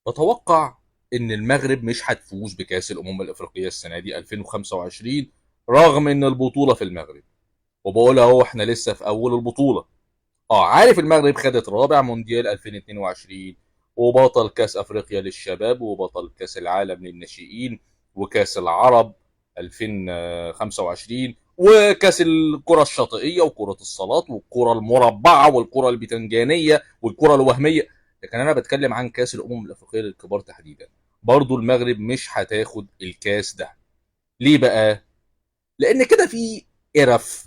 بتوقع ان المغرب مش هتفوز بكاس الافريقيه السنه دي 2025 رغم ان البطوله في المغرب. وبقول اهو احنا لسه في اول البطوله. عارف المغرب خدت رابع مونديال 2022 وبطل كاس افريقيا للشباب وبطل كاس العالم للناشئين وكاس العرب 2025 وكاس الكره الشاطئيه وكره الصالات والكره المربعه والكره البتنجانيه والكره الوهميه. لكن انا بتكلم عن كاس الافريقيه للكبار تحديدا. برضو المغرب مش هتاخد الكاس ده. ليه بقى؟ لان كده في قرف،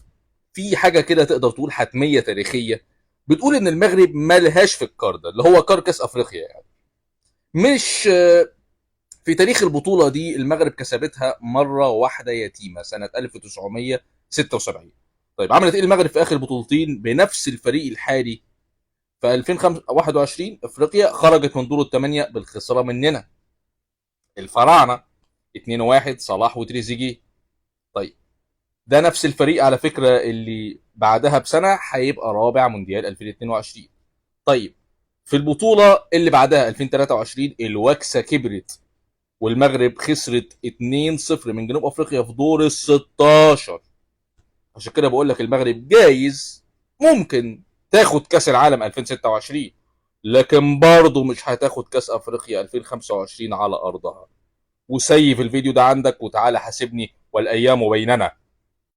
في حاجه كده تقدر تقول حتميه تاريخيه بتقول ان المغرب ملهاش في الكار ده اللي هو كار كاس افريقيا يعني. مش في تاريخ البطوله دي المغرب كسبتها مره واحده يتيمه سنه 1976. طيب عملت ايه المغرب في اخر بطولتين بنفس الفريق الحالي؟ في 2021 افريقيا خرجت من دور الثمانيه بالخساره مننا الفراعنه 2-1 صلاح وتريزيجيه. طيب ده نفس الفريق على فكره اللي بعدها بسنه هيبقى رابع مونديال 2022. طيب في البطوله اللي بعدها 2023 الوكسه كبرت والمغرب خسرت 2-0 من جنوب افريقيا في دور ال 16. عشان كده بقول لك المغرب جايز ممكن تاخد كاس العالم 2026 لكن برضه مش هتاخد كاس افريقيا 2025 على ارضها. وسيف الفيديو ده عندك وتعالى حاسبني والايام بيننا.